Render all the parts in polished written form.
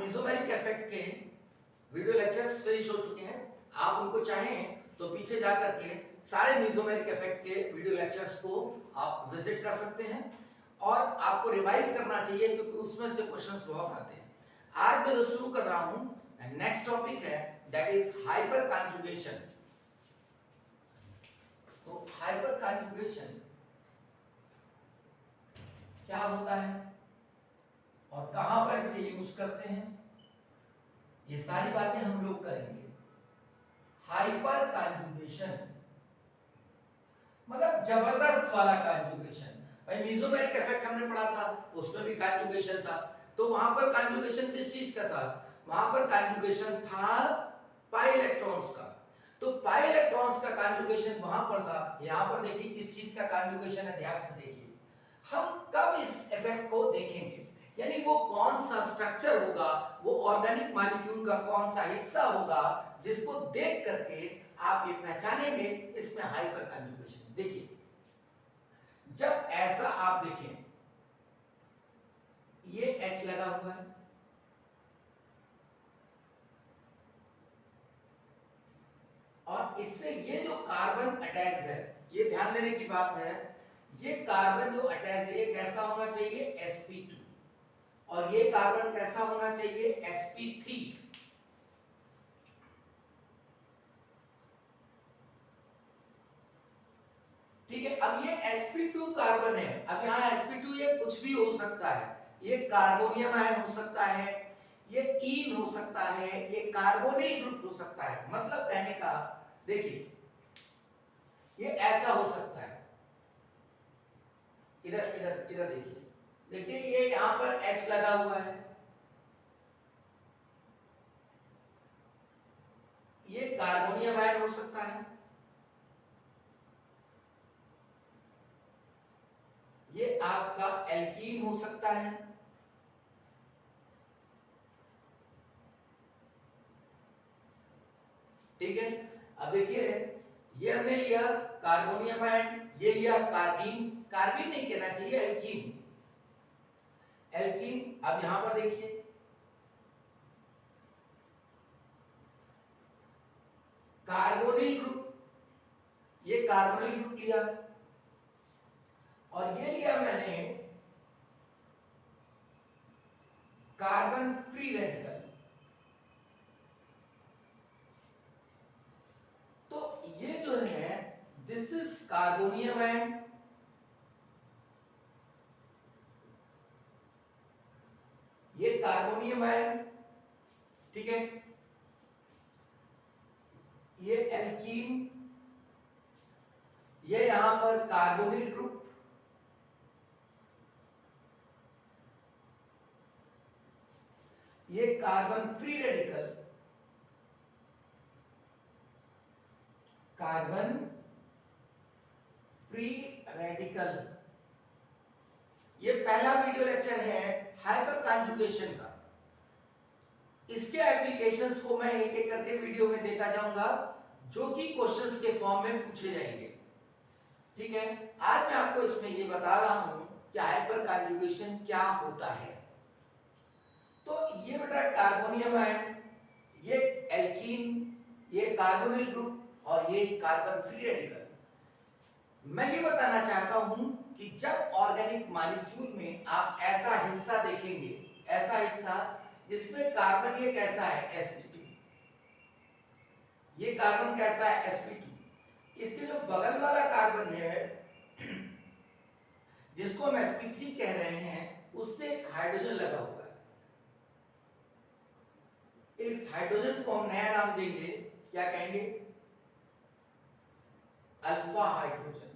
Mesomeric effect के video lectures finish हो चुके हैं। आप उनको चाहें तो पीछे जाकर के सारे मेसोमेरिक इफेक्ट के वीडियो लेक्चर्स को आप विजिट कर सकते हैं और आपको रिवाइज करना चाहिए क्योंकि उसमें से क्वेश्चंस बहुत आते हैं। आज मैं जो शुरू कर रहा हूं नेक्स्ट टॉपिक है दैट इज हाइपर कॉन्जुगेशन। तो हाइपर कॉन्जुगेशन क्या होता है और कहां पर इसे यूज करते हैं, ये सारी बातें हम लोग करेंगे। हाइपर कॉन्जुगेशन मतलब जबरदस्त वाला कॉन्जुगेशन। भाई मेसोमेरिक इफेक्ट हमने पढ़ा था, उसमें भी कॉन्जुगेशन था। तो वहां पर कॉन्जुगेशन किस चीज का था? वहां पर कॉन्जुगेशन था पाई इलेक्ट्रॉन्स का। तो पाई इलेक्ट्रॉन्स का कॉन्जुगेशन वहां पर था। यहां पर देखिए किस चीज का कॉन्जुगेशन है, ध्यान से देखिए। हम कब इस इफेक्ट को देखेंगे, यानी वो कौन सा स्ट्रक्चर होगा, वो ऑर्गेनिक मॉलिक्यूल का कौन सा हिस्सा होगा जिसको देख करके आप ये पहचानेंगे इसमें हाइपर कॉन्जुगेशन। देखिए जब ऐसा आप देखें, ये H लगा हुआ है और इससे ये जो कार्बन अटैच है, ये ध्यान देने की बात है, ये कार्बन जो अटैच है ये कैसा होना चाहिए sp2 और ये कार्बन कैसा होना चाहिए sp3। ठीक है, अब ये sp2 कार्बन है। अब यहाँ sp2 ये कुछ भी हो सकता है, ये कार्बोनियम आयन हो सकता है, ये कीन हो सकता है, ये कार्बोनिल ग्रुप हो सकता है। मतलब कहने का देखिए ये ऐसा हो सकता है, इधर इधर इधर देखिए, देखिए ये यहां पर H लगा हुआ है, ये कार्बोनियम आयन हो सकता है, ये आपका एल्कीन हो सकता है, ठीक है। अब देखिए ये हमने लिया कार्बोनियम आयन, ये लिया कार्बीन, कार्बीन नहीं कहना चाहिए एल्कीन, एल्कीन। अब यहां पर देखिए कार्बोनिल ग्रुप, ये कार्बोनिल ग्रुप लिया और ये लिया मैंने कार्बन फ्री रेडिकल। तो ये जो है दिस इज कार्बोनियम आयन, ये कार्बोनियम आयन, ठीक है। ये एल्कीन, ये यहां पर कार्बोनिल ग्रुप, ये carbon free radical, carbon free radical. ये पहला वीडियो लेक्चर है हाइपर कॉन्जुगेशन का। इसके एप्लीकेशंस को मैं एक एक करके वीडियो में देता जाऊंगा जो कि क्वेश्चंस के फॉर्म में पूछे जाएंगे, ठीक है। आज मैं आपको इसमें ये बता रहा हूं कि हाइपर कॉन्जुगेशन क्या होता है। तो ये बेटा कार्बोनियम आयन, ये एल्कीन, ये कार्बोनिल ग्रुप और ये कार्बन फ्री रेडिकल। मैं ये बताना चाहता हूं कि जब ऑर्गेनिक मॉलिक्यूल में आप ऐसा हिस्सा देखेंगे, ऐसा हिस्सा जिसमें कार्बन ये कैसा है sp2, ये कार्बन कैसा है sp2, इसके जो बगल वाला कार्बन है जिसको हम sp3 कह रहे हैं, उससे हाइड्रोजन लगा हुआ है। इस हाइड्रोजन को हम नया नाम देंगे, क्या कहेंगे? Alpha hydrogen.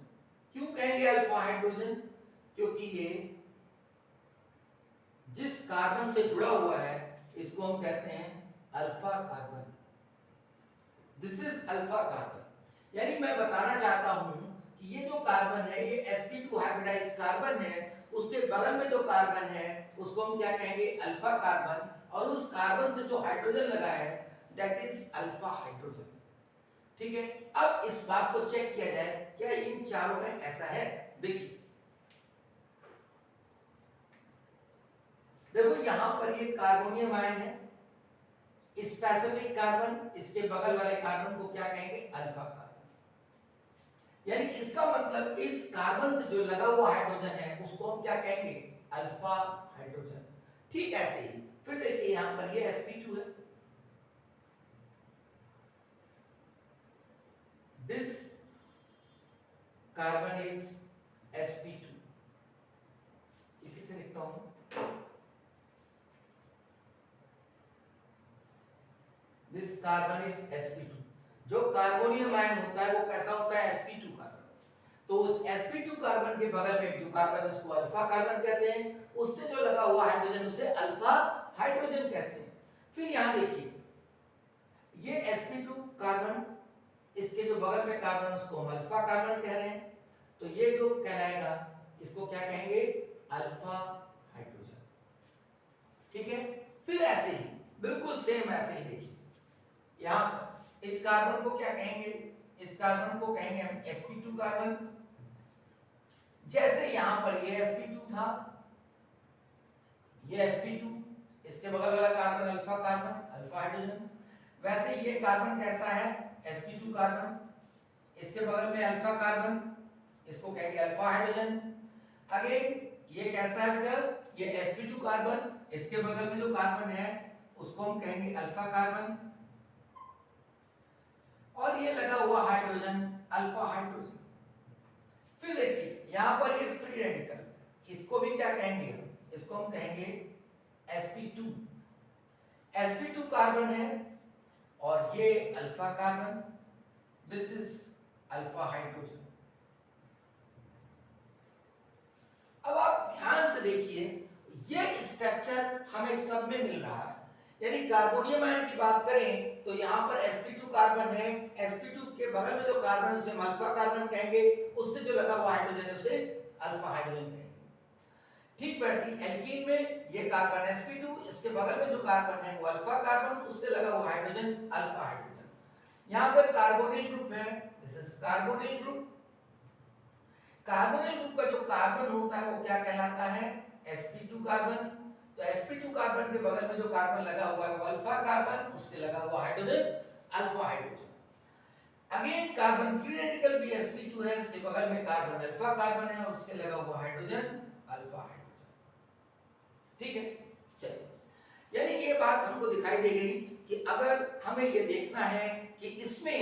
क्यों कहेंगे अल्फा हाइड्रोजन? क्योंकि ये जिस कार्बन से जुड़ा हुआ है इसको हम कहते हैं alpha carbon. This is alpha carbon. यानी मैं बताना चाहता हूं कि ये जो कार्बन है ये sp2 हाइब्रिडाइज कार्बन है, उसके बगल में जो कार्बन है उसको हम क्या कहेंगे? Alpha carbon. और उस कार्बन से जो हाइड्रोजन लगा है दैट इज अल्फा हाइड्रोजन, ठीक है। अब इस बात को चेक किया जाए, क्या इन चारों में ऐसा है? देखिए देखो यहां पर ये कार्बोनियम आयन है, स्पेसिफिक कार्बन, इसके बगल वाले कार्बन को क्या कहेंगे, अल्फा कार्बन। यानी इसका मतलब इस कार्बन से जो लगा हुआ हाइड्रोजन है उसको हम क्या कहेंगे, अल्फा हाइड्रोजन। ठीक ऐसे ही फिर देखिए यहां पर ये sp2 है, दिस कार्बन इज sp2, इसी से लिखता हूं, दिस कार्बन इज sp2। जो कार्बोनियम आयन होता है वो कैसा होता है, sp2 कार्बन। तो उस sp2 कार्बन के बगल में जो कार्बन है उसको अल्फा कार्बन कहते हैं, उससे जो लगा हुआ हाइड्रोजन उसे अल्फा हाइड्रोजन कहते हैं। फिर यहां देखिए ये sp2 कार्बन, इसके जो बगल में कार्बन उसको हम अल्फा कार्बन कह रहे हैं, तो ये जो कहलाएगा इसको क्या कहेंगे, अल्फा हाइड्रोजन। ठीक है, फिर ऐसे ही बिल्कुल सेम ऐसे ही देखिए यहां पर इस कार्बन को क्या कहेंगे, इस कार्बन को कहेंगे हम sp2 कार्बन। जैसे यहां पर ये sp2 था, ये sp2, इसके बगल वाला carbon alpha carbon, alpha hydrogen. वैसे ये कार्बन कैसा है, sp2 कार्बन, इसके बगल में अल्फा कार्बन, इसको कहेंगे अल्फा हाइड्रोजन। अगेन ये कैसा है बेटा, ये sp2 कार्बन, इसके बगल में जो कार्बन है उसको हम कहेंगे अल्फा कार्बन, और ये लगा हुआ हाइड्रोजन अल्फा हाइड्रोजन। फिर देखिए यहां पर ये फ्री रेडिकल, इसको भी क्या कहेंगे, इसको हम कहेंगे sp2, sp2 कार्बन है और ये alpha carbon, this is alpha hydrogen. अब आप ध्यान से देखिए ये स्ट्रक्चर हमें सब में मिल रहा है। यानी कार्बोनियम आयन की बात करें तो यहां पर sp2 कार्बन है, sp2 के बगल में जो कार्बन है उसे हम अल्फा कार्बन कहेंगे, उससे जो लगा हुआ हाइड्रोजन है उसे अल्फा हाइड्रोजन कहेंगे। ठीक वैसे एल्कीन में ये कार्बन sp2, इसके बगल में जो कार्बन है वो अल्फा कार्बन, उससे लगा हुआ हाइड्रोजन अल्फा हाइड्रोजन। यहां पर कार्बोनिल ग्रुप है, this is carbonyl group. Carbonyl group का जो कार्बन होता है वो क्या कहलाता है, sp2 कार्बन। तो sp2 कार्बन के बगल में जो कार्बन लगा हुआ है वो अल्फा कार्बन, उससे लगा हुआ hydrogen alpha hydrogen. Again carbon free radical भी sp2 है, इसके बगल में कार्बन अल्फा कार्बन है और उससे लगा हुआ हाइड्रोजन अल्फा हाइड्रोजन। ठीक है, चलिए यानी ये बात हमको दिखाई दे गई कि अगर हमें ये देखना है कि इसमें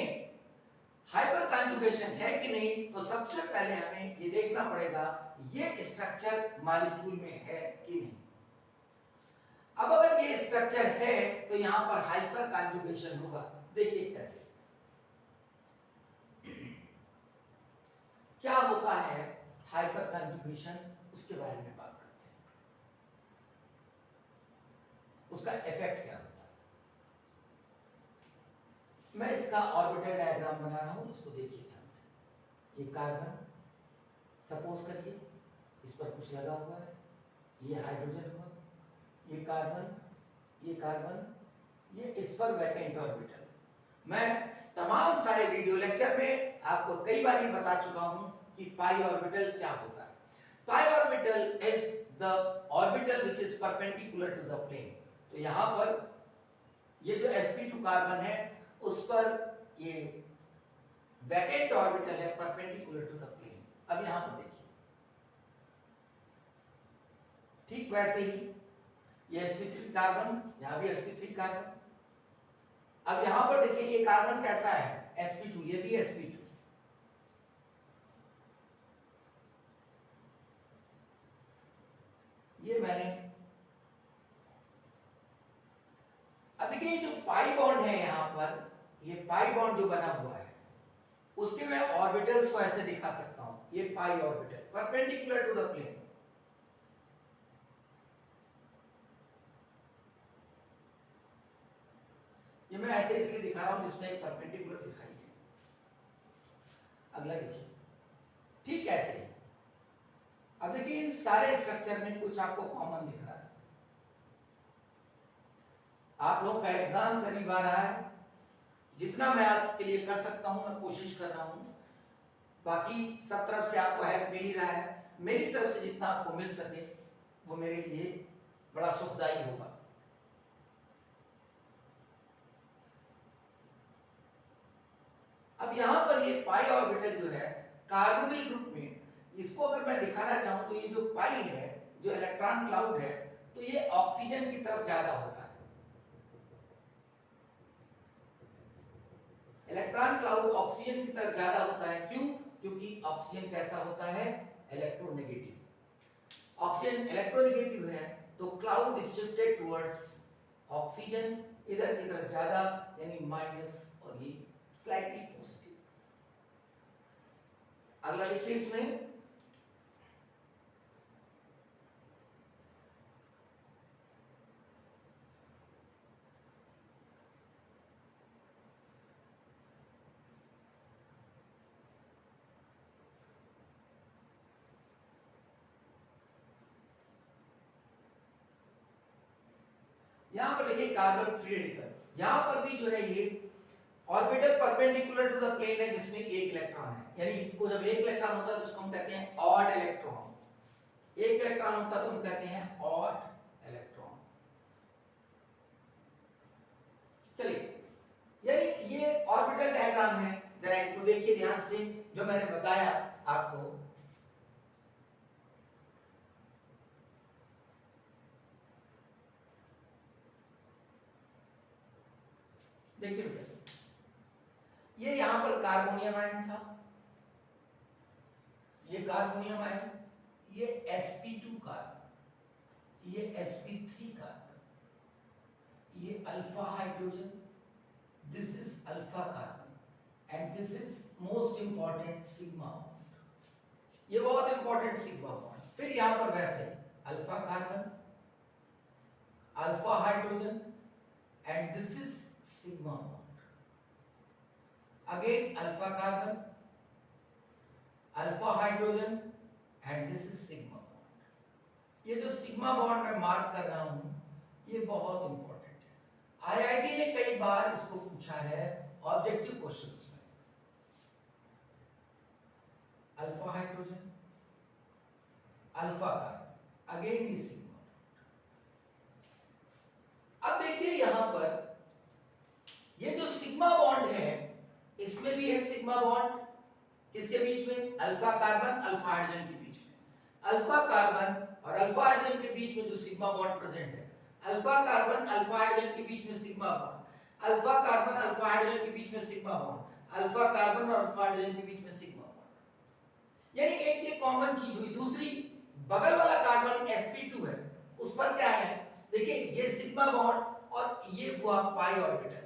हाइपर कॉन्जुगेशन है कि नहीं, तो सबसे पहले हमें ये देखना पड़ेगा ये स्ट्रक्चर मॉलिक्यूल में है कि नहीं। अब अगर ये स्ट्रक्चर है तो यहां पर हाइपर कॉन्जुगेशन होगा। देखिए कैसे, क्या होता है हाइपर कॉन्जुगेशन, उसके बारे में बात करते हैं, उसका इफेक्ट क्या होता है। मैं इसका ऑर्बिटल डायग्राम बना रहा हूं, इसको देखिए ध्यान से। ये कार्बन, सपोज करिए इस पर कुछ लगा हुआ है, ये हाइड्रोजन हुआ, ये कार्बन, ये कार्बन, ये इस पर वैकेंट ऑर्बिटल। मैं तमाम सारे वीडियो लेक्चर में आपको कई बार ये बता चुका हूं कि पाई ऑर्बिटल क्या होता है। Pi orbital is the orbital which is perpendicular to the plane. तो यहां पर ये जो sp2 कार्बन है उस पर ये वैकेंट ऑर्बिटल है परपेंडिकुलर टू द प्लेन। अब यहां पर देखिए, ठीक वैसे ही ये sp3 कार्बन, यहां भी sp3 कार्बन। अब यहां पर देखिए ये कार्बन कैसा है, sp2, ये भी sp2। ये मैंने, अब देखिए जो पाई बॉन्ड है यहां पर, ये पाई बॉन्ड जो बना हुआ है उसके मैं ऑर्बिटल्स को ऐसे दिखा सकता हूं, ये pi orbital perpendicular to the plane. ये मैं ऐसे इसलिए दिखा रहा हूं जिसमें एक परपेंडिकुलर दिखाई दे। अगला देखिए, ठीक ऐसे। अब देखिए इन सारे स्ट्रक्चर में कुछ आपको कॉमन दिख रहा है। आप लोगों का एग्जाम करीब आ रहा है, जितना मैं आपके लिए कर सकता हूं मैं कोशिश कर रहा हूं। बाकी सब तरफ से आपको हेल्प मिल ही रहा है, मेरी तरफ से जितना आपको मिल सके वो मेरे लिए बड़ा सुखदायी होगा। अब यहां पर ये पाई ऑर्बिटल जो है कार्बोनिल ग्रुप में, इसको अगर मैं दिखाना चाहूं तो ये जो पाई है, जो इलेक्ट्रॉन क्लाउड है, तो ये ऑक्सीजन की तरफ ज्यादा होता है। इलेक्ट्रॉन क्लाउड ऑक्सीजन की तरफ ज्यादा होता है। क्यों? क्योंकि ऑक्सीजन कैसा होता है? इलेक्ट्रोनेगेटिव। ऑक्सीजन इलेक्ट्रोनेगेटिव है तो cloud is shifted towards oxygen, इधर की तरफ ज्यादा, यानी माइनस, और ये स्लाइटली पॉजिटिव। अगला देखिए इसमें, यहां पर देखिए कार्बन फ्री रेडिकल। यहां पर भी जो है ये orbital perpendicular to the plane है जिसमें एक इलेक्ट्रॉन है, यानी इसको जब एक इलेक्ट्रॉन होता है तो उसको हम कहते हैं ऑड इलेक्ट्रॉन। एक इलेक्ट्रॉन होता है तो हम कहते हैं ऑड इलेक्ट्रॉन। चलिए, यानी ये ऑर्बिटल डायग्राम है, जरा इनको देखिए ध्यान से, जो मैंने बताया आपको। देखिए बेटा, ये यहां पर कार्बोनियम आयन था, ये कार्बोनियम आयन, ये sp2 कार्बन, ये sp3 कार्बन, ये alpha hydrogen, this is alpha carbon, and this is most important sigma bond. ये बहुत इंपॉर्टेंट सिग्मा बॉन्ड। फिर यहां पर वैसे alpha carbon, alpha hydrogen, and this is sigma bond. Again alpha carbon, alpha hydrogen, and this is sigma bond. ये जो sigma bond मैं mark कर रहा हूं, ये बहुत इंपॉर्टेंट है। आईआईटी ने कई बार इसको पूछा है ऑब्जेक्टिव क्वेश्चंस में। Alpha hydrogen, alpha carbon, again ये सिग्मा बॉन्ड। अब देखिए यहां पर ये जो सिग्मा बॉन्ड है, इसमें भी है सिग्मा बॉन्ड, किसके बीच में? अल्फा कार्बन अल्फा हाइड्रोजन के बीच में। अल्फा कार्बन और अल्फा हाइड्रोजन के बीच में जो सिग्मा बॉन्ड प्रेजेंट है, अल्फा कार्बन अल्फा हाइड्रोजन के बीच में sigma bond, alpha carbon alpha hydrogen के बीच में सिग्मा बॉन्ड, अल्फा कार्बन और अल्फा हाइड्रोजन के बीच में सिग्मा बॉन्ड। यानी एक ये कॉमन चीज हुई। दूसरी, बगल वाला कार्बन sp2 है, उस पर क्या है? देखिए ये सिग्मा बॉन्ड और ये हुआ पाई ऑर्बिटल।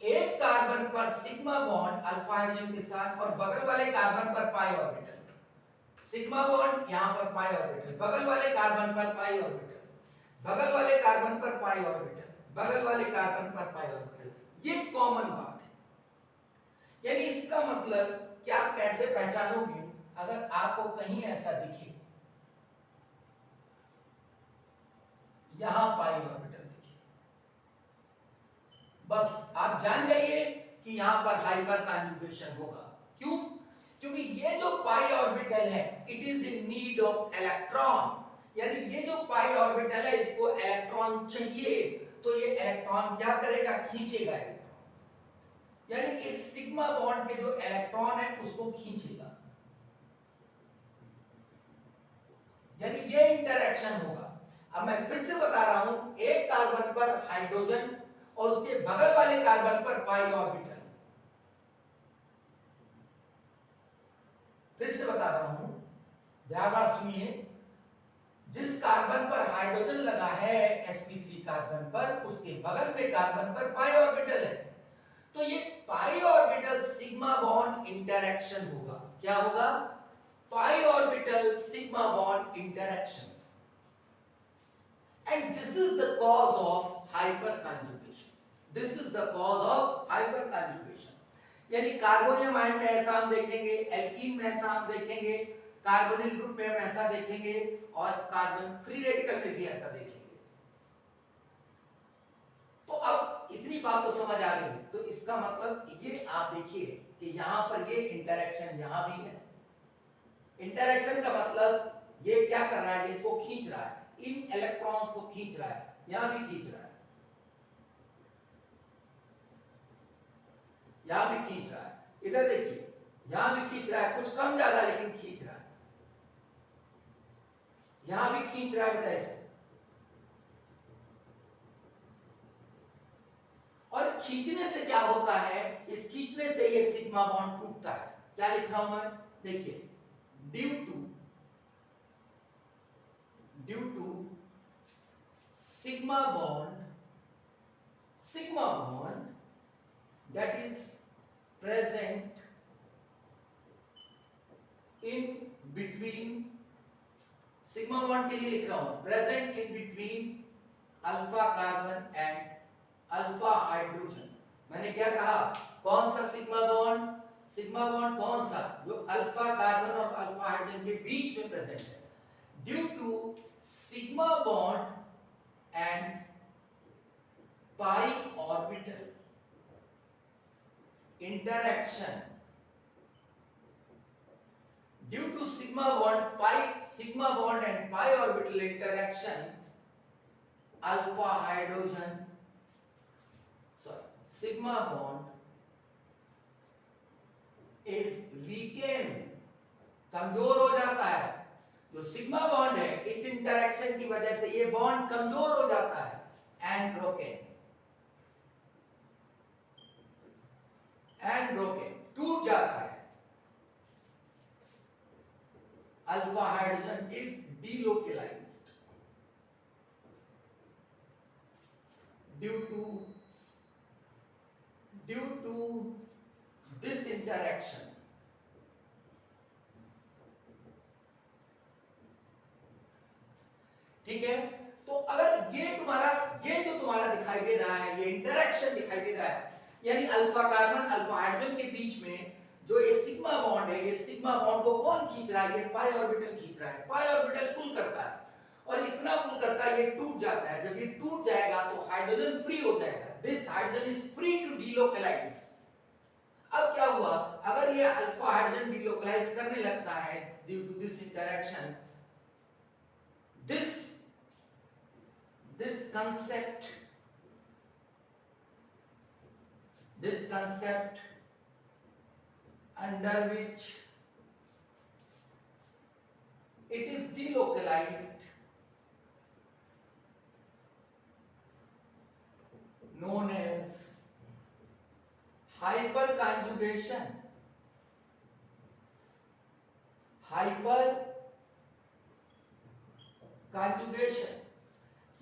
एक कार्बन पर सिग्मा बॉन्ड अल्फा हाइड्रोजन के साथ और बगल वाले कार्बन पर पाई ऑर्बिटल। सिग्मा बॉन्ड यहां पर पाई ऑर्बिटल, बगल वाले कार्बन पर पाई ऑर्बिटल, बगल वाले कार्बन पर पाई ऑर्बिटल, बगल वाले कार्बन पर पाई ऑर्बिटल। ये कॉमन बात है। यानी इसका मतलब क्या, आप कैसे पहचानोगे? अगर आपको कहीं ऐसा दिखे, यहां पाई ऑर्बिटल दिखे, बस आप जान जाइए कि यहां पर हाइपर कॉन्जुगेशन होगा। क्यों? क्योंकि ये जो पाई ऑर्बिटल है, it is in need of electron. यानी ये जो पाई ऑर्बिटल है, इसको इलेक्ट्रॉन चाहिए, तो ये इलेक्ट्रॉन क्या करेगा? खींचेगा इलेक्ट्रॉन। यानी इस सिग्मा बॉन्ड के जो इलेक्ट्रॉन है उसको खींचेगा, यानी ये इंटरेक्शन होगा। अब मैं फिर से बता रहा हूं, एक कार्बन पर हाइड्रोजन और उसके बगल वाले कार्बन पर पाई ऑर्बिटल। फिर से बता रहा हूं, ध्यान सुनिए। जिस कार्बन पर हाइड्रोजन लगा है sp3 कार्बन पर, उसके बगल में कार्बन पर पाई ऑर्बिटल है, तो ये pi orbital sigma bond interaction होगा। क्या होगा? Pi orbital sigma bond interaction. And this is the cause of hyperconjugation. This is the cause of hyperconjugation. यानी कार्बोनियम आयन में ऐसा हम देखेंगे, एल्कीन में ऐसा हम देखेंगे, कार्बोनिल ग्रुप में हम ऐसा देखेंगे, और कार्बन फ्री रेडिकल में भी ऐसा देखेंगे। तो अब इतनी बात तो समझ आ गई। तो इसका मतलब ये आप देखिए कि यहां पर ये इंटरेक्शन यहां भी है। इंटरेक्शन का मतलब ये क्या कर रहा है? इसको खींच रहा है। इन इलेक्ट्रॉन्स को खींच रहा है, यहां भी खींच रहा है, यहां भी खींच रहा है, इधर देखिए यहां भी खींच रहा है, कुछ कम ज्यादा लेकिन खींच रहा है, यहां भी खींच रहा है बेटा इसको। और खींचने से क्या होता है, इस खींचने से ये सिग्मा बॉन्ड टूटता है। क्या लिख रहा हूं मैं, देखिए due to sigma bond that is present in between, sigma bond के लिए लिख रहा हूं present in between alpha carbon and alpha hydrogen. मैंने क्या कहा, कौन सा सिग्मा बॉन्ड, सिग्मा बॉन्ड कौन सा, जो अल्फा कार्बन और अल्फा हाइड्रोजन के बीच में प्रेजेंट है। Due to sigma bond and pi orbital interaction, due to sigma bond and pi orbital interaction, alpha hydrogen, sigma bond is weakened, कमजोर हो जाता है। जो सिग्मा बॉन्ड है, इस इंटरेक्शन की वजह से ये बॉन्ड कमजोर हो जाता है एंड ब्रोकन टूट जाता है। Alpha hydrogen is delocalized due to this interaction। ठीक है, तो अगर ये जो तुम्हारा दिखाई दे रहा है, ये इंटरेक्शन दिखाई दे रहा है, यानी अल्फा कार्बन अल्फा हाइड्रोजन के बीच में जो ये सिग्मा बॉन्ड है, ये सिग्मा बॉन्ड को कौन खींच रहा है, ये पाई ऑर्बिटल खींच रहा है। पाई ऑर्बिटल पुल करता है और इतना पुल करता है ये टूट जाता है। जब ये टूट जाएगा तो हाइड्रोजन फ्री हो जाएगा, this hydrogen is free to delocalise. अब क्या हुआ, अगर ये अल्फा हाइड्रोजन डिलोकलाइज करने लगता है due to this interaction, this concept under which it is delocalized known as hyperconjugation।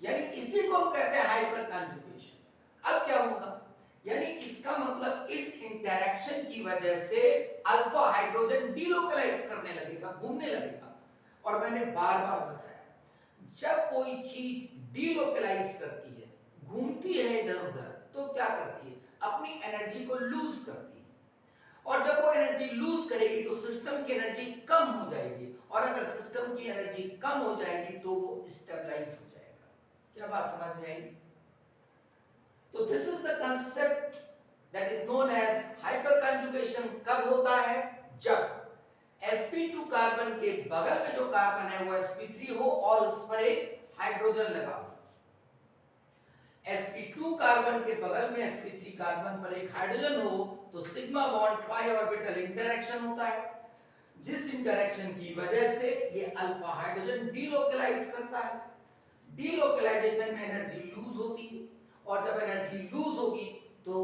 यानी इसी को हम कहते हैं हाइपर कॉन्जुगेशन। अब क्या होगा, यानी इसका मतलब इस इंटरेक्शन की वजह से अल्फा हाइड्रोजन डिलोकलाइज करने लगेगा, घूमने लगेगा। और मैंने बार बार बताया, जब कोई चीज डिलोकलाइज करती है, घूमती है इधर उधर, तो क्या करती है, अपनी एनर्जी को लूज करती है। और जब वो एनर्जी लूज करेगी तो सिस्टम की एनर्जी कम हो जाएगी, और अगर सिस्टम की एनर्जी कम हो जाएगी तो वो स्टेबलाइज हो जाएगा। क्या बात समझ में आई? तो this is the concept that is known as hyperconjugation. कब होता है? जब sp2 कार्बन के बगल में जो कार्बन है वो sp3 हो और उस पर एक हाइड्रोजन लगा हो। sp2 कार्बन के बगल में sp3 कार्बन पर एक हाइड्रोजन हो तो sigma bond pi orbital interaction होता है, जिस इंटरेक्शन की वजह से ये अल्फा हाइड्रोजन डिलोकलाइज करता है। डिलोकलाइजेशन में एनर्जी लूज होती है, और जब एनर्जी लूज होगी तो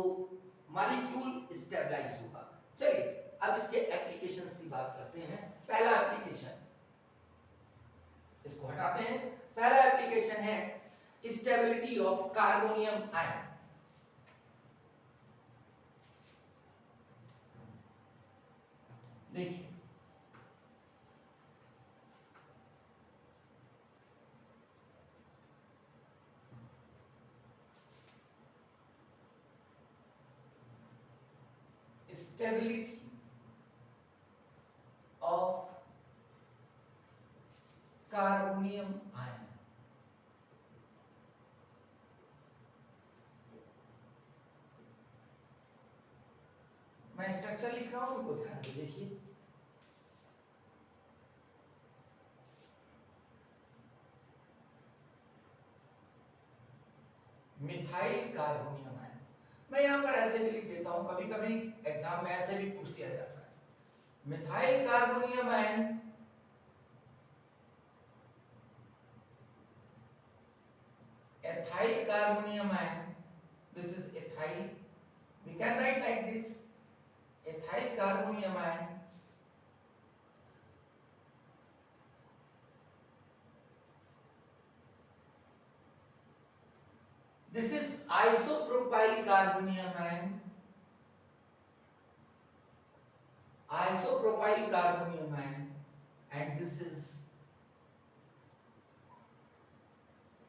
मॉलिक्यूल स्टेबलाइज होगा। चलिए अब इसके एप्लीकेशंस की बात करते हैं। पहला एप्लीकेशन, इसको हटाते हैं। पहला एप्लीकेशन है स्टेबिलिटी ऑफ कार्बोनियम आयन। देखिए स्टेबिलिटी ऑफ कार्बोनियम आयन। मैं स्ट्रक्चर लिख रहा हूं, उनको ध्यान से देखिए। Methyl carbonium ion. मैं यहां पर ऐसे भी लिख देता हूं, कभी कभी एग्जाम में ऐसे भी पूछ लिया जाता है। Methyl carbonium ion ethyl carbonium ion, this is ethyl, we can write like this, ethyl carbonium ion this is isopropyl carbonium ion, isopropyl carbonium ion, and this is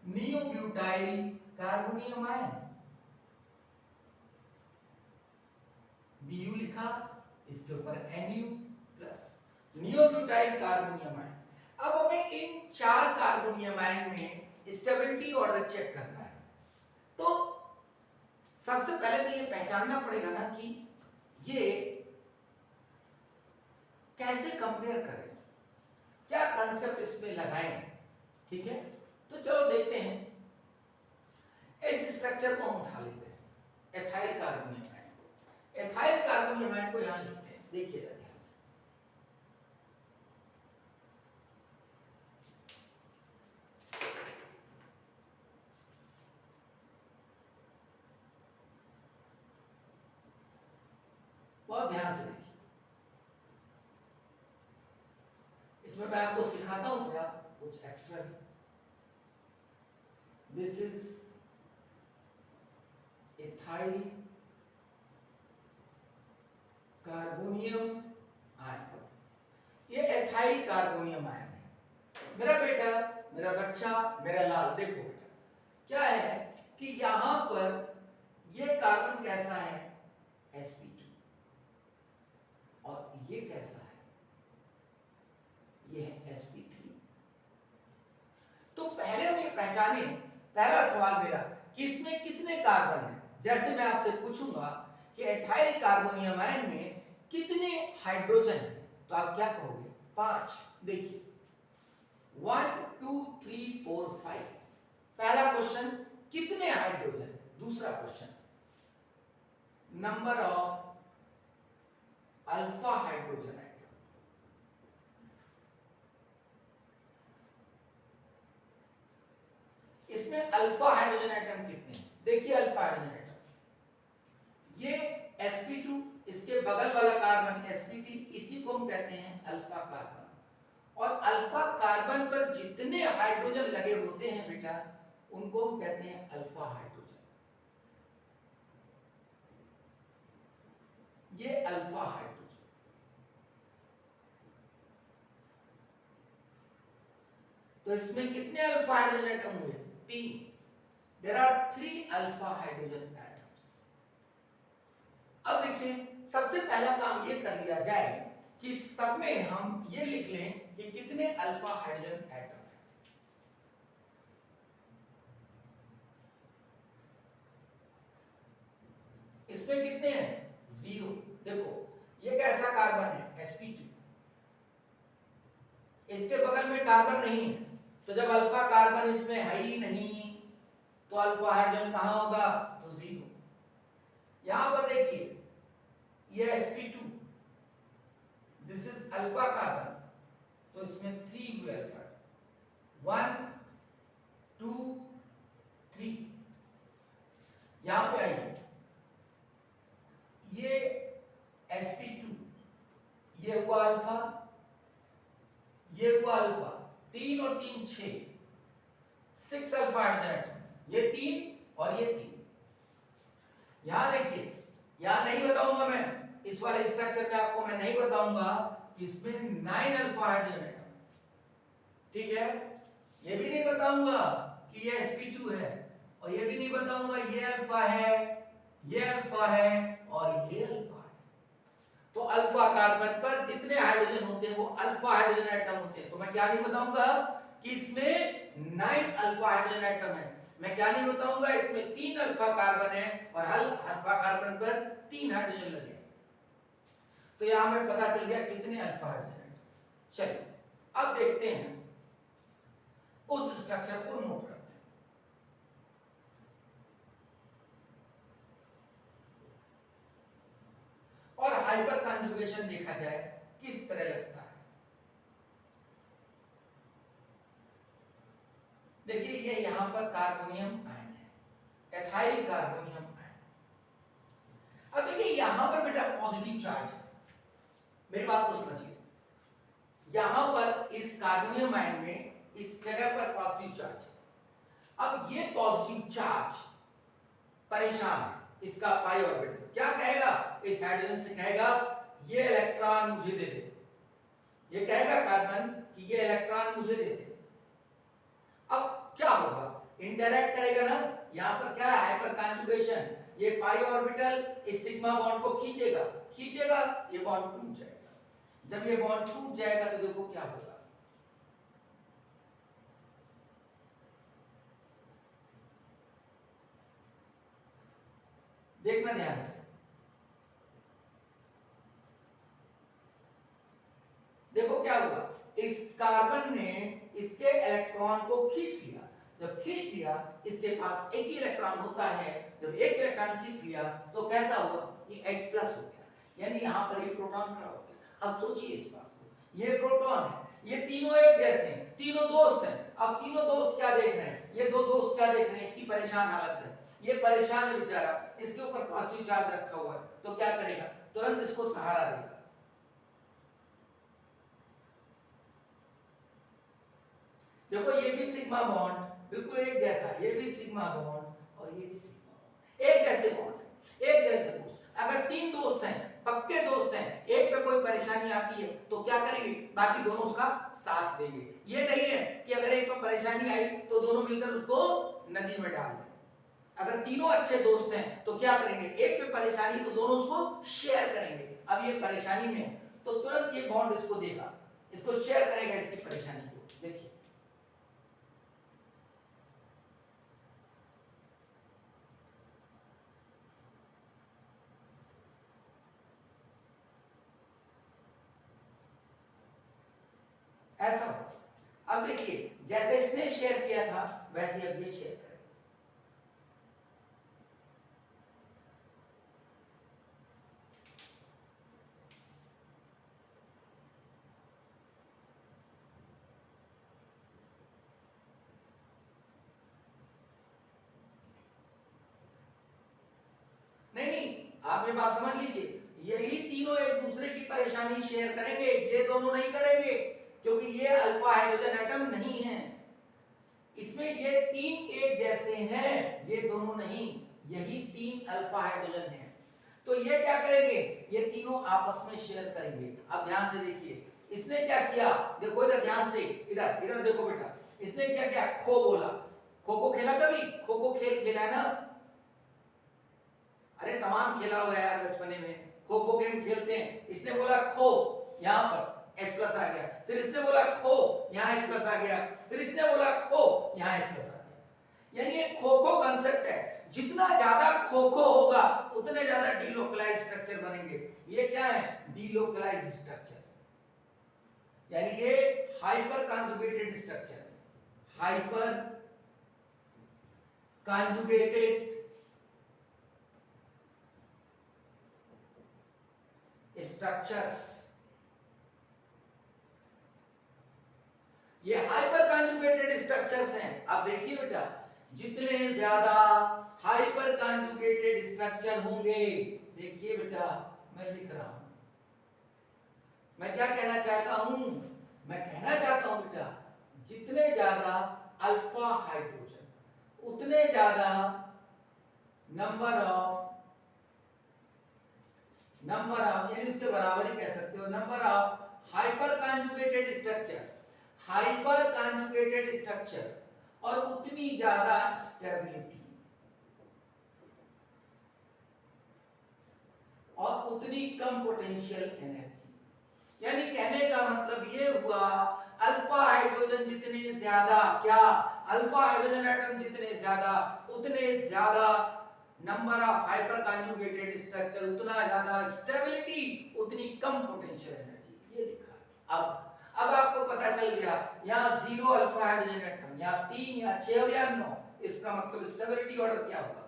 neobutyl carbonium ion, Bu लिखा, इसके ऊपर Nu plus, नियोब्यूटाइल carbonium ion. अब हमें इन 4 carbonium ion में stability order check करना है। तो सबसे पहले तो ये पहचानना पड़ेगा ना कि ये कैसे कंपेयर करें, क्या कंसेप्ट इसमें लगाएं, ठीक है। तो चलो देखते हैं, इस स्ट्रक्चर को हम उठा लेते हैं, एथाइल कार्बोनियम आयन को। एथाइल कार्बोनियम आयन को यहां लिखते हैं, देखिएगा ध्यान से। बहुत ध्यान से देखिए, इसमें मैं आपको सिखाता हूं थोड़ा कुछ एक्स्ट्रा भी। This is ethyl carbonium ion, ये एथाइल कार्बोनियम आयन है। मेरा बेटा, मेरा बच्चा, मेरा लाल, देखो बेटा क्या है कि यहां पर ये कार्बन कैसा है, sp2, और ये कैसा है, ये है sp3। तो पहले हम ये पहचाने, पहला सवाल मेरा कि इसमें कितने कार्बन हैं। जैसे मैं आपसे पूछूंगा कि एथाइल कार्बोनियम आयन में कितने हाइड्रोजन हैं, तो आप क्या कहोगे, 5। देखिए 1 2 3 4 5, पहला क्वेश्चन कितने हाइड्रोजन। दूसरा question number of alpha hydrogen atom. इसमें अल्फा हाइड्रोजन आइटम कितने हैं, देखिए अल्फा हाइड्रोजन आइटम, ये sp2, इसके बगल वाला कार्बन sp3, इसी को हम कहते हैं अल्फा कार्बन। और अल्फा कार्बन पर जितने हाइड्रोजन लगे होते हैं बेटा, उनको हम कहते हैं अल्फा हाइड्रोजन। ये अल्फा हाइड्रोजन। तो इसमें कितने अल्फा हाइड्रोजन एटम हुए, 3। There are 3 alpha hydrogen atoms. अब देखिए, सबसे पहला काम ये कर लिया जाए कि सब में हम ये लिख लें कि कितने अल्फा हाइड्रोजन एटम हैं। इसमें कितने हैं, 0। देखो ये कैसा कार्बन है, sp2, इसके बगल में कार्बन नहीं है, तो जब अल्फा कार्बन इसमें है ही नहीं तो अल्फा हाइड्रोजन कहां होगा, तो 0। यहां पर देखिए ये sp2, this is alpha carbon, तो इसमें 3 हुए अल्फा, 1 2 3। यहां पे आइए, ये sp2, ये हुआ अल्फा, ये हुआ अल्फा, 3 और 3 6, 6 अल्फा हाइड्रोजन, ये 3 और ये 3। यहां देखिए, यहां नहीं बताऊंगा मैं, इस वाले स्ट्रक्चर में आपको मैं नहीं बताऊंगा कि इसमें 9 अल्फा हाइड्रोजन एटम, ठीक है। ये भी नहीं बताऊंगा कि ये sp2 है, और ये भी नहीं बताऊंगा ये अल्फा है, ये अल्फा है और ये अल्फा है। तो अल्फा कार्बन पर जितने हाइड्रोजन होते हैं वो अल्फा हाइड्रोजन एटम होते हैं। तो मैं क्या नहीं बताऊंगा कि इसमें 9 अल्फा हाइड्रोजन एटम है, मैं क्या नहीं बताऊंगा इसमें 3 अल्फा कार्बन है और हर अल्फा कार्बन पर 3 हाइड्रोजन लगे। तो यहां हमें पता चल गया कितने अल्फा हाइड्रोजन एटम। चलिए अब देखते हैं, उस स्ट्रक्चर को नोट करते हैं। कंजुगेशन देखा जाए किस तरह लगता है। देखिए ये यहां पर कार्बोनियम आयन है, एथाइल कार्बोनियम आयन। अब देखिए यहां पर बेटा पॉजिटिव चार्ज है, मेरी बात को समझिए, यहां पर इस कार्बोनियम आयन में इस जगह पर पॉजिटिव चार्ज है। अब ये पॉजिटिव चार्ज परेशान है, इसका पाई ऑर्बिटल क्या कहेगा, इस हाइड्रोजन से कहेगा ये इलेक्ट्रॉन मुझे दे दे, ये कहेगा कार्बन कि ये इलेक्ट्रॉन मुझे दे दे। अब क्या होगा, इंटरैक्ट करेगा ना, यहां पर क्या है, हाइपर कॉन्जुगेशन, ये पाई ऑर्बिटल इस सिग्मा बॉन्ड को खींचेगा, खींचेगा, ये बॉन्ड टूट जाएगा। जब ये बॉन्ड टूट जाएगा तो देखो क्या होगा, देखना ध्यान से, देखो क्या हुआ, इस कार्बन ने इसके इलेक्ट्रॉन को खींच लिया। जब खींच लिया, इसके पास एक ही इलेक्ट्रॉन होता है, जब एक इलेक्ट्रॉन खींच लिया तो कैसा हुआ, ये H प्लस हो गया, यानी यहां पर ये प्रोटॉन खड़ा हो गया। अब सोचिए इस बात को, ये प्रोटॉन है, ये तीनों एक जैसे हैं, तीनों दोस्त हैं। अब तीनों दोस्त क्या देख रहे हैं, ये दो दोस्त क्या देख रहे हैं, इसकी परेशान हालत है, ये परेशान है बेचारा, इसके ऊपर पॉजिटिव चार्ज रखा हुआ है, तो क्या करेगा, तुरंत इसको सहारा देगा। देखो ये भी सिग्मा बॉन्ड बिल्कुल एक जैसा, ये भी सिग्मा बॉन्ड और ये भी सिग्मा बॉन्ड, एक जैसे बॉन्ड, एक जैसे दोस्त। अगर तीन दोस्त हैं, पक्के दोस्त हैं, एक पे कोई परेशानी आती है तो क्या करेंगे, बाकी दोनों उसका साथ देंगे। ये नहीं है कि अगर एक पे परेशानी आई तो दोनों मिलकर उसको नदी में डाल दें। अगर तीनों अच्छे दोस्त हैं तो क्या करेंगे, एक पे परेशानी तो दोनों उसको शेयर करेंगे। अब ये परेशानी में है तो तुरंत ये बॉन्ड इसको देगा, इसको शेयर करेगा इसकी परेशानी को। देखिए ऐसा हो। अब देखिए जैसे इसने शेयर किया था वैसे अब ये शेयर करेगा। नहीं नहीं, आप ये बात समझ लीजिए, यही तीनों एक दूसरे की परेशानी शेयर करेंगे, ये दोनों नहीं करेंगे, क्योंकि ये अल्फा हाइड्रोजन एटम नहीं है, इसमें ये तीन एक जैसे हैं, ये दोनों नहीं, यही तीन अल्फा हाइड्रोजन हैं। तो ये क्या करेंगे, ये तीनों आपस में शेयर करेंगे। अब ध्यान से देखिए, इसने क्या किया, देखो इधर ध्यान से, इधर इधर देखो बेटा, इसने क्या किया, खो बोला। खो खो खेला कभी, खो खो खेल खेला है ना, अरे तमाम खेला हुआ है यार बचपने में, खो खो गेम खेलते हैं। इसने बोला खो, यहाँ पर H प्लस आ गया, फिर इसने बोला खो, यहाँ H प्लस आ गया, फिर इसने बोला खो, यहाँ H प्लस आ गया। यानी ये खो खो कांसेप्ट है, जितना ज्यादा खो खो होगा उतने ज्यादा डीलोकलाइज स्ट्रक्चर बनेंगे। ये क्या है, डीलोकलाइज स्ट्रक्चर, यानी ये हाइपर कॉन्जुगेटेड स्ट्रक्चर है, हाइपर कॉन्जुगेटेड स्ट्रक्चर्स। ये हाइपर कॉन्जुगेटेड स्ट्रक्चर्स हैं। अब देखिए बेटा, जितने ज्यादा हाइपर कॉन्जुगेटेड स्ट्रक्चर होंगे, देखिए बेटा मैं लिख रहा हूं, मैं क्या कहना चाहता हूं, मैं कहना चाहता हूं बेटा, जितने ज्यादा अल्फा हाइड्रोजन उतने ज्यादा नंबर ऑफ यानी उसके बराबर ही कह सकते हो, number of hyper conjugated structure, hyper conjugated structure, और उतनी ज्यादा स्टेबिलिटी और उतनी कम पोटेंशियल एनर्जी। यानी कहने का मतलब ये हुआ, अल्फा हाइड्रोजन जितने ज्यादा, क्या, अल्फा हाइड्रोजन एटम जितने ज्यादा उतने ज्यादा number of hyper conjugated structure, उतना ज्यादा स्टेबिलिटी, उतनी कम पोटेंशियल एनर्जी, ये लिखा है। अब आपको पता चल गया, यहाँ 0 अल्फा हाइड्रोजन एटम, यहाँ 3 या 6 और या 9, इसका मतलब स्टेबिलिटी ऑर्डर क्या होगा,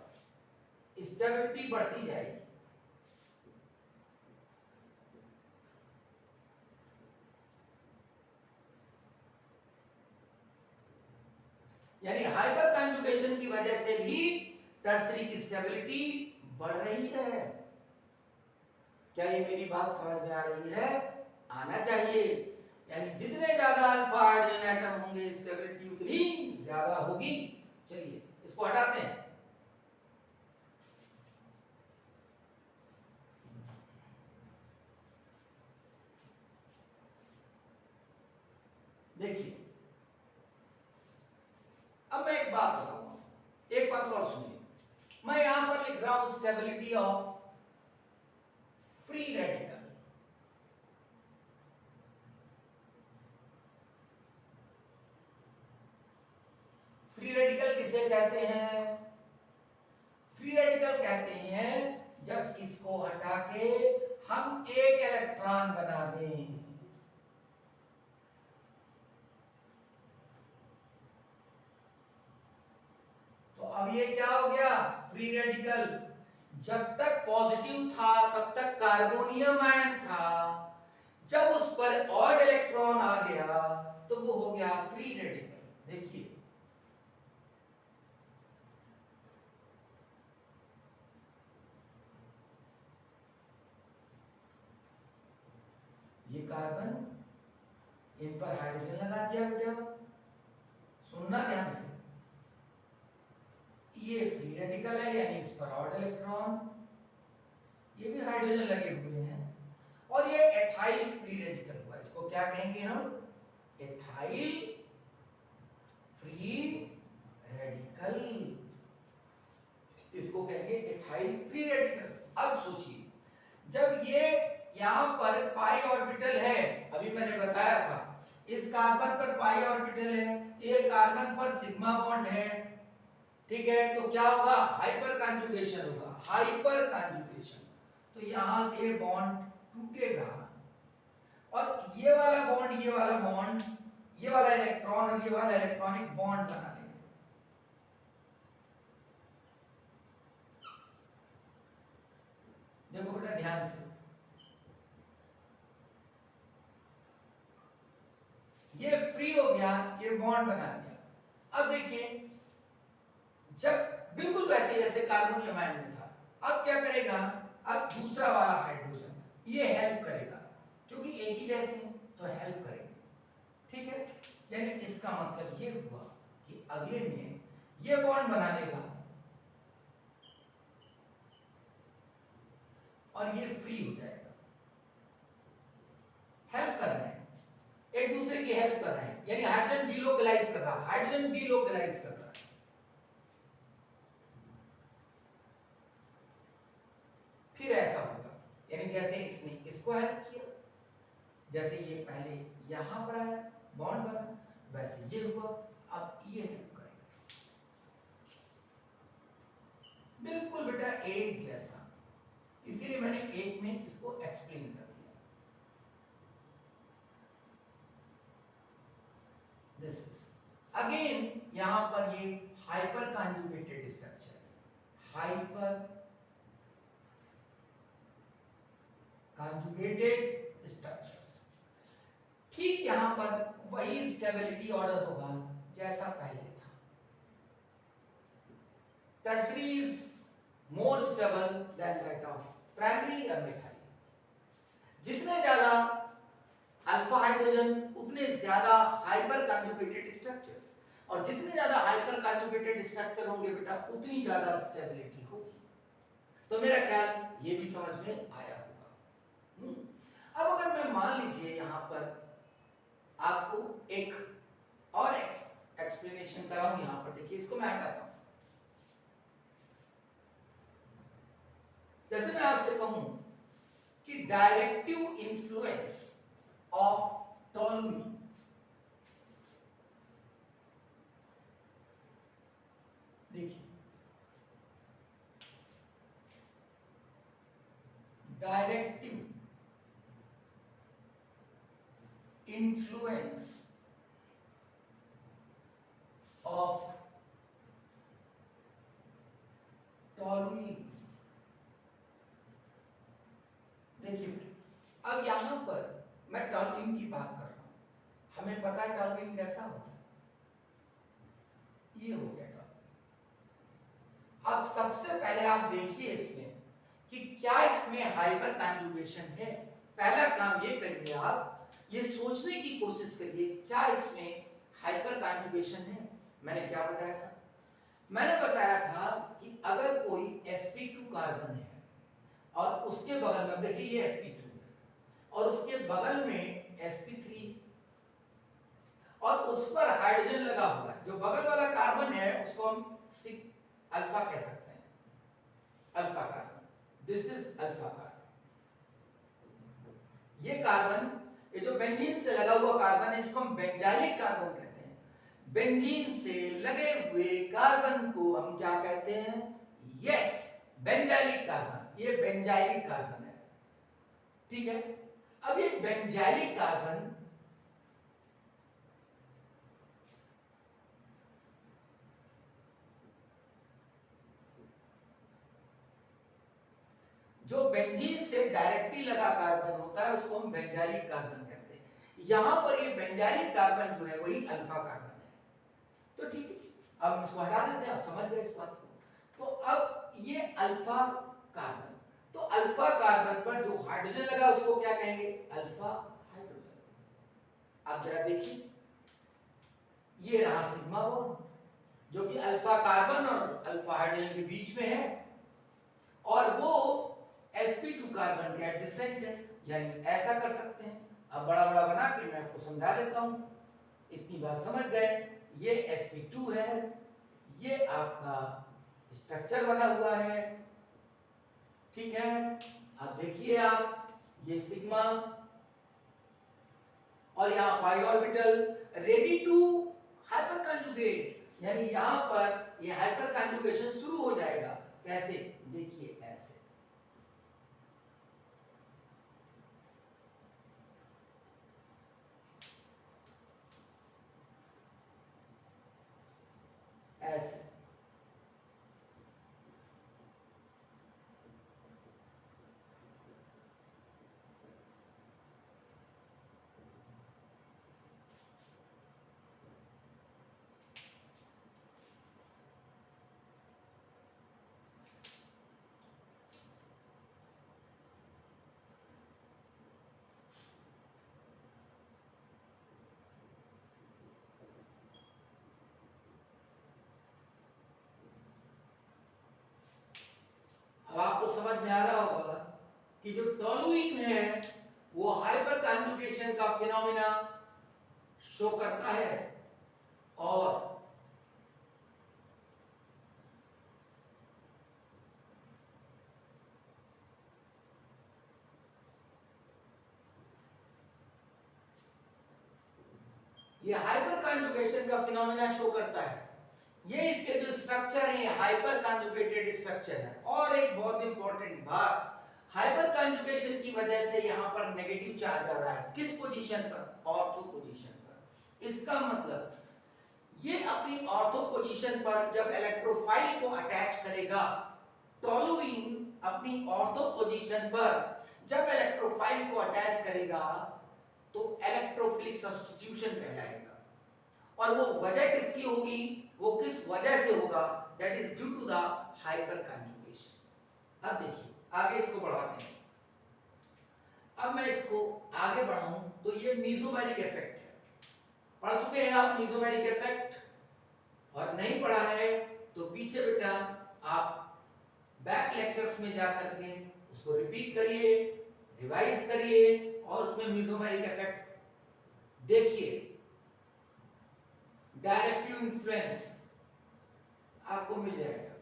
स्टेबिलिटी बढ़ती जाएगी। यानी हाइपर कंजुगेशन की वजह से भी टर्सरी की स्टेबिलिटी बढ़ रही है। क्या ये मेरी बात समझ में आ रही है? आना चाहिए। यानी जितने ज्यादा अल्फा हाइड्रोजन एटम होंगे स्टेबिलिटी उतनी ज्यादा होगी। चलिए इसको हटाते हैं। देखिए अब मैं एक बात बताऊंगा, एक बात और सुनिए। मैं यहां पर लिख रहा हूं stability of free radical. Free radical किसे कहते हैं? फ्री रेडिकल कहते हैं जब इसको हटा के हम एक इलेक्ट्रॉन बना दें। तो अब ये क्या हो गया? Free radical. जब तक पॉजिटिव था तब तक कार्बोनियम आयन था, जब उस पर ऑड इलेक्ट्रॉन आ गया तो वो हो गया फ्री रेडिकल। देखिए ये कार्बन, इन पर हाइड्रोजन लगा दिया बेटा, सुनना ध्यान से। ये फ्री रेडिकल है यानी इस पर ऑड इलेक्ट्रॉन, ये भी हाइड्रोजन लगे हुए हैं, और ये एथाइल फ्री रेडिकल हुआ। इसको क्या कहेंगे हम? Ethyl free radical. इसको कहेंगे एथाइल फ्री रेडिकल। अब सोचिए जब ये यहां पर पाई ऑर्बिटल है, अभी मैंने बताया था इस कार्बन पर पाई ऑर्बिटल है, ये कार्बन पर सिग्मा बॉन्ड है, ठीक है, तो क्या होगा? हाइपर कॉन्जुगेशन होगा। हाइपर कॉन्जुगेशन, तो यहां से ये बॉन्ड टूटेगा और ये वाला बॉन्ड, ये वाला बॉन्ड, ये वाला इलेक्ट्रॉन और ये वाला इलेक्ट्रॉनिक बॉन्ड बना लेंगे। देखो बेटा ध्यान से, ये फ्री हो गया, ये बॉन्ड बना लिया। अब देखिए जब बिल्कुल वैसे जैसे कार्बोनियम आयन में था, अब क्या करेगा? अब दूसरा वाला हाइड्रोजन ये हेल्प करेगा, क्योंकि एक ही जैसे हैं तो हेल्प करेंगे, ठीक है। यानी इसका मतलब ये हुआ कि अगले में ये बॉन्ड बना लेगा और ये फ्री हो जाएगा। हेल्प कर रहे हैं, एक दूसरे की हेल्प कर रहे हैं, यानी हाइड्रोजन डीलोकलाइज कर रहा है, हाइड्रोजन डीलोकलाइज कर रहा है। फिर ऐसा होगा, यानी जैसे इसने इसको हेल्प किया, जैसे ये पहले यहां पर आया बॉन्ड बना, वैसे ये हुआ, अब ये हेल्प करेगा। बिल्कुल बेटा एक जैसा, इसीलिए मैंने एक में इसको एक्सप्लेन कर दिया। दिस इज अगेन, यहां पर ये hyper conjugated structure, hyper conjugated structures. ठीक यहां पर वही स्टेबिलिटी ऑर्डर होगा जैसा पहले था। Tertiary is more stable then that of primary या मिथाइल। जितने ज्यादा अल्फा हाइड्रोजन उतने ज्यादा हाइपर कॉन्जुगेटेड स्ट्रक्चर्स, और जितने ज्यादा हाइपर कॉन्जुगेटेड स्ट्रक्चर होंगे बेटा उतनी ज्यादा स्टेबिलिटी होगी। तो मेरा ख्याल ये भी समझ में आया होगा। अब अगर मैं मान लीजिए यहां पर आपको एक और एक्सप्लेनेशन कराऊं, यहां पर देखिए, इसको मैं हटाता हूं। जैसे मैं आपसे कहूं कि डायरेक्टिव इन्फ्लुएंस ऑफ टोलुई, देखिए डायरेक्टिव इन्फ्लुएंस ऑफ टोलुई। देखिए अब यहां पर मैं टॉलुइन की बात कर रहा हूं, हमें पता है टॉलुइन कैसा होता है। ये हो गया टॉलुइन। अब सबसे पहले आप देखिए इसमें कि क्या इसमें हाइपर कॉन्जुगेशन है। पहला काम ये करिए, आप ये सोचने की कोशिश करिए क्या इसमें हाइपर कॉन्जुगेशन है। मैंने क्या बताया था? मैंने बताया था कि अगर कोई sp2 कार्बन है और उसके बगल में, देखिए ये sp2 है और उसके बगल में sp3 और उस पर हाइड्रोजन लगा हुआ है, जो बगल वाला कार्बन है उसको हम अल्फा कह सकते हैं, alpha carbon, this is alpha carbon. ये कार्बन, ये जो बेंजीन से लगा हुआ कार्बन है इसको हम बेंजाइलिक कार्बन कहते हैं। बेंजीन से लगे हुए कार्बन को हम क्या कहते हैं? Yes, benzylic carbon. ये बेंजाइलिक कार्बन है, ठीक है। अब ये बेंजाइलिक कार्बन जो बेंजीन से डायरेक्टली लगा कार्बन होता है उसको हम बेंजाइलिक कार्बन कहते हैं। यहां पर ये बेंजाइलिक कार्बन जो है वही अल्फा कार्बन है। तो ठीक है, अब इसको हटा देते हैं, आप समझ गए इस बात को। तो अब ये अल्फा कार्बन, तो अल्फा कार्बन पर जो हाइड्रोजन लगा उसको क्या कहेंगे? Alpha hydrogen. अब जरा देखिए, ये रहा सिग्मा बॉन्ड जो कि अल्फा कार्बन और अल्फा हाइड्रोजन के बीच में है और वो sp2 कार्बन के एडजेसेंट है, यानी ऐसा कर सकते हैं। अब बड़ा बड़ा बना के मैं आपको समझा देता हूं, इतनी बात समझ गए। ये sp2 है, ये आपका स्ट्रक्चर बना हुआ है, ठीक है। अब देखिए आप, ये सिग्मा और यहां pi orbital ready to hyperconjugate, यानी यहां पर ये हाइपर कॉन्जुगेशन शुरू हो जाएगा। कैसे? देखिए ऐसे, ऐसे। अब आपको समझ में आ रहा होगा कि जो टॉलुइन है वो हाइपर कॉन्जुगेशन का फिनोमिना शो करता है और ये हाइपर कॉन्जुगेशन का फिनोमिना शो करता है। ये इसके जो स्ट्रक्चर है, ये हाइपर कॉन्जुगेटेड स्ट्रक्चर है। और एक बहुत इंपॉर्टेंट बात, हाइपर कॉन्जुगेशन की वजह से यहां पर नेगेटिव चार्ज आ रहा है। किस पोजीशन पर? ऑर्थो पोजीशन पर। इसका मतलब ये अपनी ऑर्थो पोजीशन पर जब इलेक्ट्रोफाइल को अटैच करेगा, टॉलुइन अपनी ऑर्थो पोजीशन पर जब इलेक्ट्रोफाइल को अटैच करेगा तो इलेक्ट्रोफिलिक सब्स्टिट्यूशन कहलाएगा। और वो वजह किसकी होगी? वो किस वजह से होगा? That is due to the hyperconjugation. अब देखिए आगे इसको बढ़ाते हैं। अब मैं इसको आगे बढ़ाऊं तो ये मीसोमेरिक इफेक्ट है। पढ़ चुके हैं आप मीसोमेरिक इफेक्ट? और नहीं पढ़ा है तो पीछे बेटा आप बैक लेक्चर्स में जाकर के उसको रिपीट करिए, रिवाइज करिए और उसमें मीसोमेरिक इफेक्ट देखिए। डायरेक्टिव इन्फ्लुएंस आपको मिल जाएगा।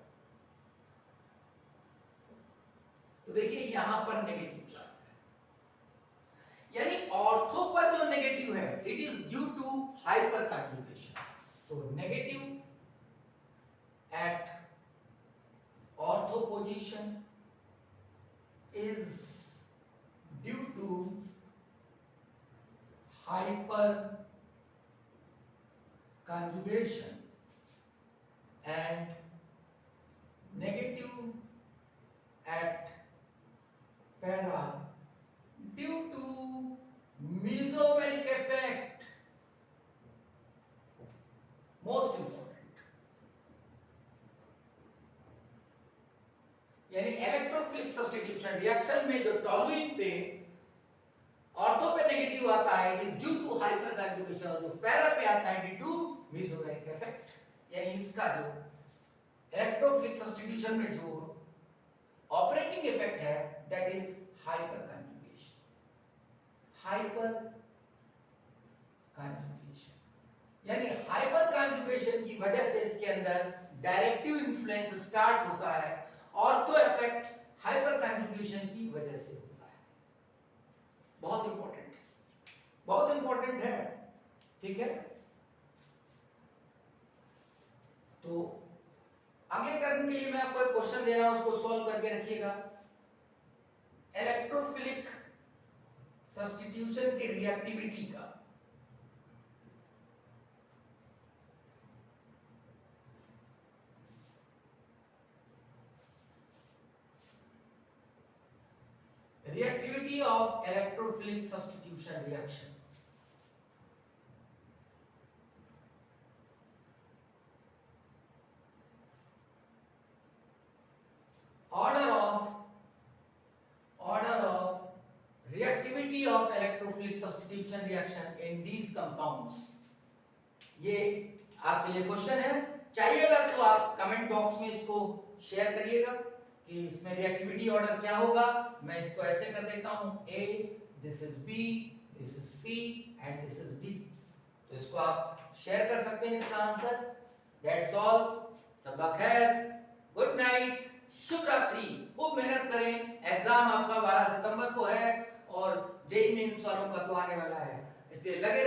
तो देखिए यहां पर नेगेटिव चार्ज है, यानी ऑर्थो पर जो नेगेटिव है it is due to hyperconjugation. तो negative at ortho position is due to hyper conjugation and negative at para due to mesomeric effect. Most important, यानी इलेक्ट्रोफिलिक सब्स्टिट्यूशन रिएक्शन में जो toluene पे ortho पे negative आता है, it is due to hyperconjugation, और जो para पे आता है ड्यू टू मेसोबैरिक इफेक्ट। यानी इसका जो इलेक्ट्रोफिलिक सब्स्टिट्यूशन में जो ऑपरेटिंग इफेक्ट है that is hyper conjugation. Hyper conjugation यानी हाइपर कंजुगेशन की वजह से इसके अंदर डायरेक्टिव इन्फ्लुएंस स्टार्ट होता है, ऑर्थो इफेक्ट हाइपर कंजुगेशन की वजह से होता है। बहुत इंपॉर्टेंट है, बहुत इंपॉर्टेंट है, ठीक है। तो अगले टर्म के लिए मैं आपको एक क्वेश्चन दे रहा हूं, उसको सॉल्व करके रखिएगा। इलेक्ट्रोफिलिक सब्स्टिट्यूशन की रिएक्टिविटी का reactivity of electrophilic substitution reaction, order of reactivity of electrophilic substitution reaction in these compounds। ये आपके लिए क्वेश्चन है, चाहिएगा तो आप कमेंट बॉक्स में इसको शेयर करिएगा कि इसमें रिएक्टिविटी ऑर्डर क्या होगा। मैं इसको ऐसे कर देता हूं, A, this is B, this is C and this is D। तो इसको आप शेयर कर सकते हैं इसका आंसर। दैट्स ऑल, सबा खैर, गुड नाइट, शुभ रात्रि। खूब मेहनत करें, एग्जाम आपका 12 सितंबर को है और जेईई मेंस वालों का तो आने वाला है, इसलिए लगे